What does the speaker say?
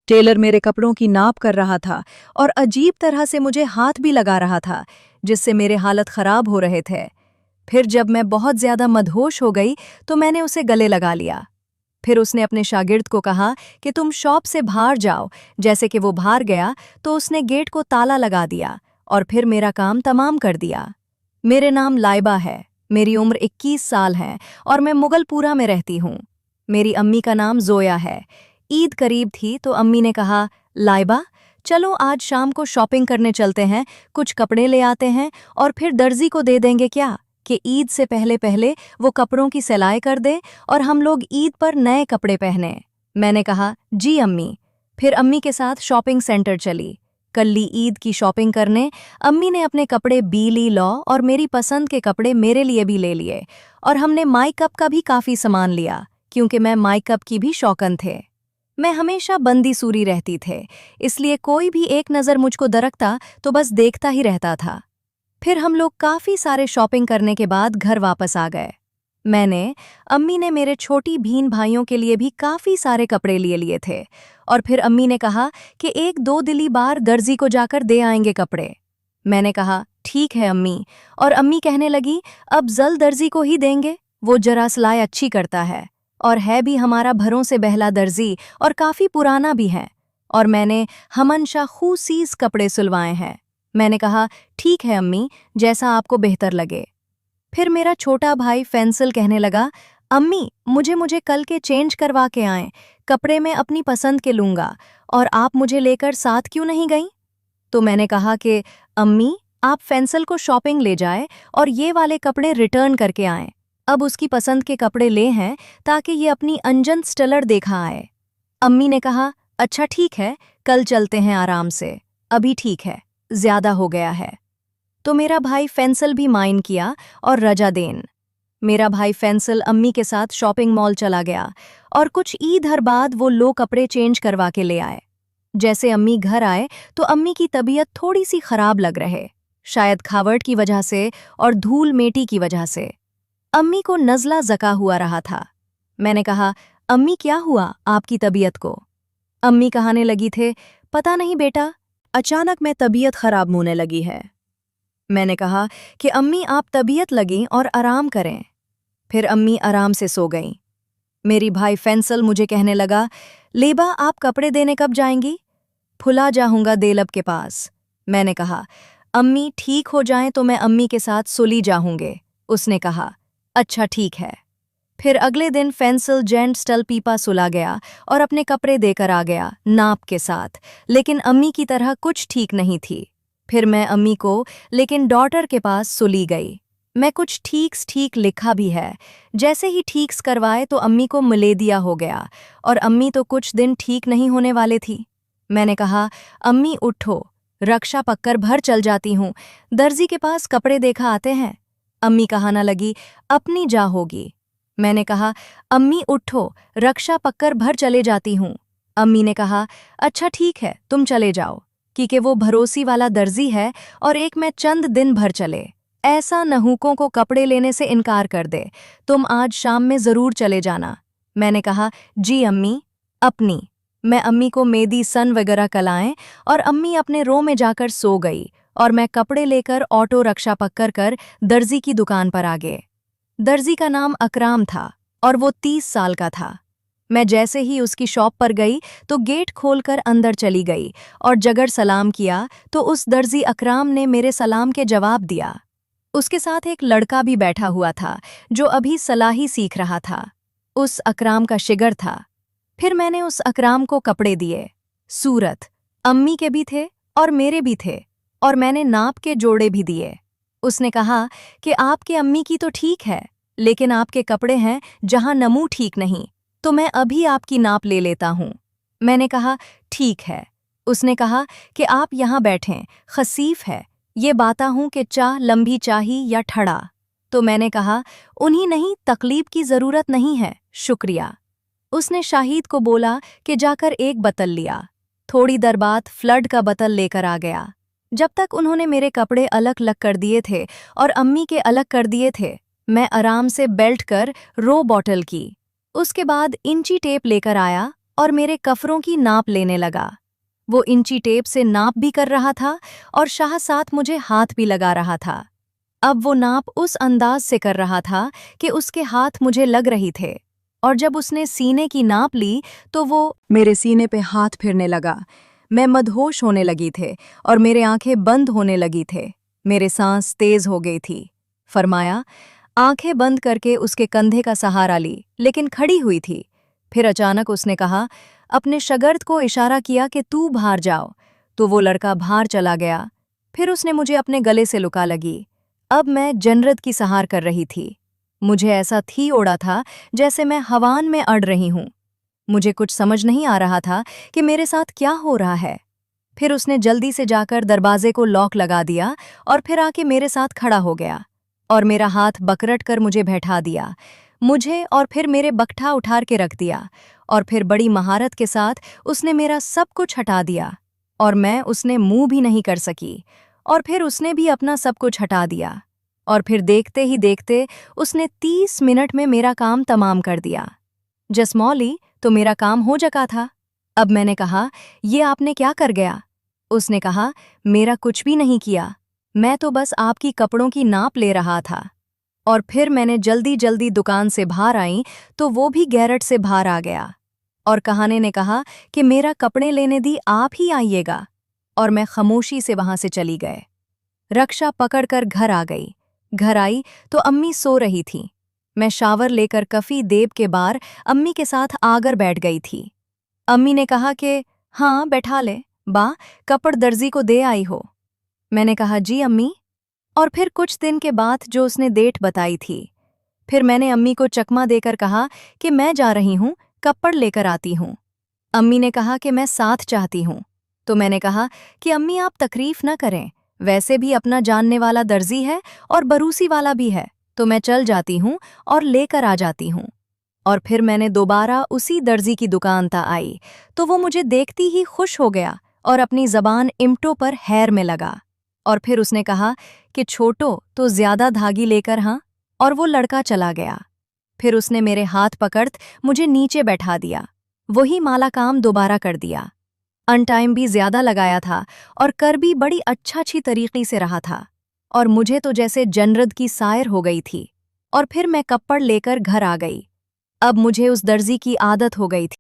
Taylor मेरे कपड़ों की नाप कर रहा था और अजीब तरह से मुझे हाथ भी लगा रहा था, जिससे मेरे हालत खराब हो रहे थे। फिर जब मैं बहुत ज्यादा मदहोश हो गई तो मैंने उसे गले लगा लिया। फिर उसने अपने शागिर्द को कहा कि तुम शॉप से बाहर जाओ। जैसे कि वो बाहर गया तो उसने गेट को ताला लगा दिया और फिर मेरा काम तमाम कर दिया। मेरे नाम लाइबा है, मेरी उम्र 21 साल है और मैं मुगलपुरा में रहती हूँ। मेरी अम्मी का नाम जोया है। ईद करीब थी तो अम्मी ने कहा, लाइबा चलो आज शाम को शॉपिंग करने चलते हैं, कुछ कपड़े ले आते हैं और फिर दर्जी को दे देंगे क्या कि ईद से पहले पहले वो कपड़ों की सिलाई कर दे और हम लोग ईद पर नए कपड़े पहने। मैंने कहा, जी अम्मी। फिर अम्मी के साथ शॉपिंग सेंटर चली। कल्ली ईद की शॉपिंग करने अम्मी ने अपने कपड़े बीली लॉ और मेरी पसंद के कपड़े मेरे लिए भी ले लिए और हमने माइकअप का भी काफ़ी सामान लिया क्योंकि मैं माइकअप की भी शौकन थे। मैं हमेशा बंदी सूरी रहती थे, इसलिए कोई भी एक नज़र मुझको दरकता तो बस देखता ही रहता था। फिर हम लोग काफ़ी सारे शॉपिंग करने के बाद घर वापस आ गए। अम्मी ने मेरे छोटी बहन भाइयों के लिए भी काफ़ी सारे कपड़े लिए थे और फिर अम्मी ने कहा कि एक दो दिली बार दर्जी को जाकर दे आएंगे कपड़े। मैंने कहा, ठीक है अम्मी, और अम्मी कहने लगी, अब जल दर्जी को ही देंगे, वो जरा सिलाई अच्छी करता है और है भी हमारा भरों से बहला दर्जी और काफ़ी पुराना भी है, और मैंने हमनशा खूसीस कपड़े सिलवाए हैं। मैंने कहा, ठीक है अम्मी, जैसा आपको बेहतर लगे। फिर मेरा छोटा भाई फैंसल कहने लगा, अम्मी मुझे कल के चेंज करवा के आएं, कपड़े मैं अपनी पसंद के लूंगा और आप मुझे लेकर साथ क्यों नहीं गईं? तो मैंने कहा कि अम्मी आप फैंसल को शॉपिंग ले जाए और ये वाले कपड़े रिटर्न करके आएं। अब उसकी पसंद के कपड़े ले हैं ताकि ये अपनी अंजन स्टेलर देखा आए। अम्मी ने कहा, अच्छा ठीक है, कल चलते हैं आराम से, अभी ठीक है, ज्यादा हो गया है। तो मेरा भाई फैंसल भी माइन किया और रजा देन। मेरा भाई फैंसल अम्मी के साथ शॉपिंग मॉल चला गया और कुछ ईद हर बाद वो लो कपड़े चेंज करवा के ले आए। जैसे अम्मी घर आए तो अम्मी की तबीयत थोड़ी सी खराब लग रहे, शायद खावट की वजह से और धूल मेटी की वजह से। अम्मी को नज़ला जका हुआ रहा था। मैंने कहा, अम्मी क्या हुआ आपकी तबीयत को? अम्मी कहाने लगी थे, पता नहीं बेटा, अचानक में तबीयत खराब होने लगी है। मैंने कहा कि अम्मी आप तबीयत लगी और आराम करें। फिर अम्मी आराम से सो गईं। मेरी भाई फैंसल मुझे कहने लगा, लेबा आप कपड़े देने कब जाएंगी? फुला जाऊंगा देलब के पास। मैंने कहा, अम्मी ठीक हो जाएं तो मैं अम्मी के साथ सुली जाऊंगे। उसने कहा, अच्छा ठीक है। फिर अगले दिन फैंसल जेंट स्टल पीपा सुला गया और अपने कपड़े देकर आ गया नाप के साथ, लेकिन अम्मी की तरह कुछ ठीक नहीं थी। फिर मैं अम्मी को लेकिन डॉटर के पास सुली गई। मैं कुछ ठीक लिखा भी है। जैसे ही ठीक्स करवाए तो अम्मी को मलेदिया हो गया और अम्मी तो कुछ दिन ठीक नहीं होने वाले थी। मैंने कहा, अम्मी उठो, रक्षा पक्कर भर चल जाती हूँ, दर्जी के पास कपड़े देखा आते हैं। अम्मी कहाना लगी, अपनी जा होगी। मैंने कहा, अम्मी उठो, रक्षा पक्कर भर चले जाती हूँ। अम्मी ने कहा, अच्छा ठीक है, तुम चले जाओ, क्योंकि वो भरोसी वाला दर्जी है और एक मैं चंद दिन भर चले। ऐसा नहूकों को कपड़े लेने से इनकार कर दे, तुम आज शाम में ज़रूर चले जाना। मैंने कहा, जी अम्मी, अपनी। मैं अम्मी को मेदी सन वगैरह कलाएं और अम्मी अपने रो में जाकर सो गई और मैं कपड़े लेकर ऑटो रक्षा पकड़ कर दर्जी की दुकान पर आ गए। दर्जी का नाम अकराम था और वो 30 साल का था। मैं जैसे ही उसकी शॉप पर गई तो गेट खोलकर अंदर चली गई और जगर सलाम किया तो उस दर्जी अकराम ने मेरे सलाम के जवाब दिया। उसके साथ एक लड़का भी बैठा हुआ था जो अभी सलाही सीख रहा था। उस अकराम का शिगर था। फिर मैंने उस अकराम को कपड़े दिए। सूरत अम्मी के भी थे और मेरे भी थे और मैंने नाप के जोड़े भी दिए। उसने कहा कि आपके अम्मी की तो ठीक है, लेकिन आपके कपड़े हैं जहां नमू ठीक नहीं, तो मैं अभी आपकी नाप ले लेता हूँ। मैंने कहा, ठीक है। उसने कहा कि आप यहाँ बैठें, खसीफ है, ये बाता हूँ कि चाह लंबी चाही या ठड़ा। तो मैंने कहा, उन्हीं नहीं, तकलीफ की ज़रूरत नहीं है, शुक्रिया। उसने शाहिद को बोला कि जाकर एक बतल लिया। थोड़ी देर बाद फ्लड का बतल लेकर आ गया। जब तक उन्होंने मेरे कपड़े अलग अलग कर दिए थे और अम्मी के अलग कर दिए थे, मैं आराम से बेल्ट कर रो बॉटल की। उसके बाद इंची टेप लेकर आया और मेरे कफरों की नाप लेने लगा। वो इंची टेप से नाप भी कर रहा था और साथ मुझे हाथ भी लगा रहा था। अब वो नाप उस अंदाज से कर रहा था कि उसके हाथ मुझे लग रही थे, और जब उसने सीने की नाप ली तो वो मेरे सीने पे हाथ फिरने लगा। मैं मदहोश होने लगी थे और मेरे आंखें बंद होने लगी थे। मेरे सांस तेज हो गई थी। फरमाया, आंखें बंद करके उसके कंधे का सहारा ली, लेकिन खड़ी हुई थी। फिर अचानक उसने कहा, अपने शगर्द को इशारा किया कि तू बाहर जाओ, तो वो लड़का बाहर चला गया। फिर उसने मुझे अपने गले से लुका लगी। अब मैं जन्नत की सहार कर रही थी। मुझे ऐसा थी ओढ़ा था जैसे मैं हवान में अड़ रही हूं। मुझे कुछ समझ नहीं आ रहा था कि मेरे साथ क्या हो रहा है। फिर उसने जल्दी से जाकर दरवाजे को लॉक लगा दिया और फिर आके मेरे साथ खड़ा हो गया और मेरा हाथ बकरट कर मुझे बैठा दिया, मुझे और फिर मेरे बकठा उठार के रख दिया, और फिर बड़ी महारत के साथ उसने मेरा सब कुछ हटा दिया और मैं उसने मुंह भी नहीं कर सकी, और फिर उसने भी अपना सब कुछ हटा दिया, और फिर देखते ही देखते उसने 30 मिनट में मेरा काम तमाम कर दिया। जसमौली, तो मेरा काम हो चुका था। अब मैंने कहा, ये आपने क्या कर गया? उसने कहा, मेरा कुछ भी नहीं किया, मैं तो बस आपकी कपड़ों की नाप ले रहा था। और फिर मैंने जल्दी जल्दी दुकान से बाहर आई तो वो भी गैरट से बाहर आ गया, और कहाने ने कहा कि मेरा कपड़े लेने दी, आप ही आइएगा, और मैं खामोशी से वहां से चली गए। रक्षा पकड़कर घर आ गई। घर आई तो अम्मी सो रही थी। मैं शावर लेकर कफी देब के बार अम्मी के साथ आकर बैठ गई थी। अम्मी ने कहा कि हाँ बैठा ले, बा कपड़ दर्जी को दे आई हो। मैंने कहा जी अम्मी। और फिर कुछ दिन के बाद जो उसने डेट बताई थी, फिर मैंने अम्मी को चकमा देकर कहा कि मैं जा रही हूँ, कपड़ लेकर आती हूँ। अम्मी ने कहा कि मैं साथ चाहती हूँ। तो मैंने कहा कि अम्मी आप तकरीफ न करें, वैसे भी अपना जानने वाला दर्जी है और बरूसी वाला भी है, तो मैं चल जाती हूँ और लेकर आ जाती हूँ। और फिर मैंने दोबारा उसी दर्जी की दुकान ता आई तो वो मुझे देखती ही खुश हो गया और अपनी जबान इमटों पर हैर में लगा। और फिर उसने कहा कि छोटो तो ज्यादा धागी लेकर, हाँ, और वो लड़का चला गया। फिर उसने मेरे हाथ पकड़ मुझे नीचे बैठा दिया, वही माला काम दोबारा कर दिया। अनटाइम भी ज्यादा लगाया था और कर भी बड़ी अच्छी तरीके से रहा था, और मुझे तो जैसे जन्नत की सायर हो गई थी। और फिर मैं कपड़ लेकर घर आ गई। अब मुझे उस दर्जी की आदत हो गई थी।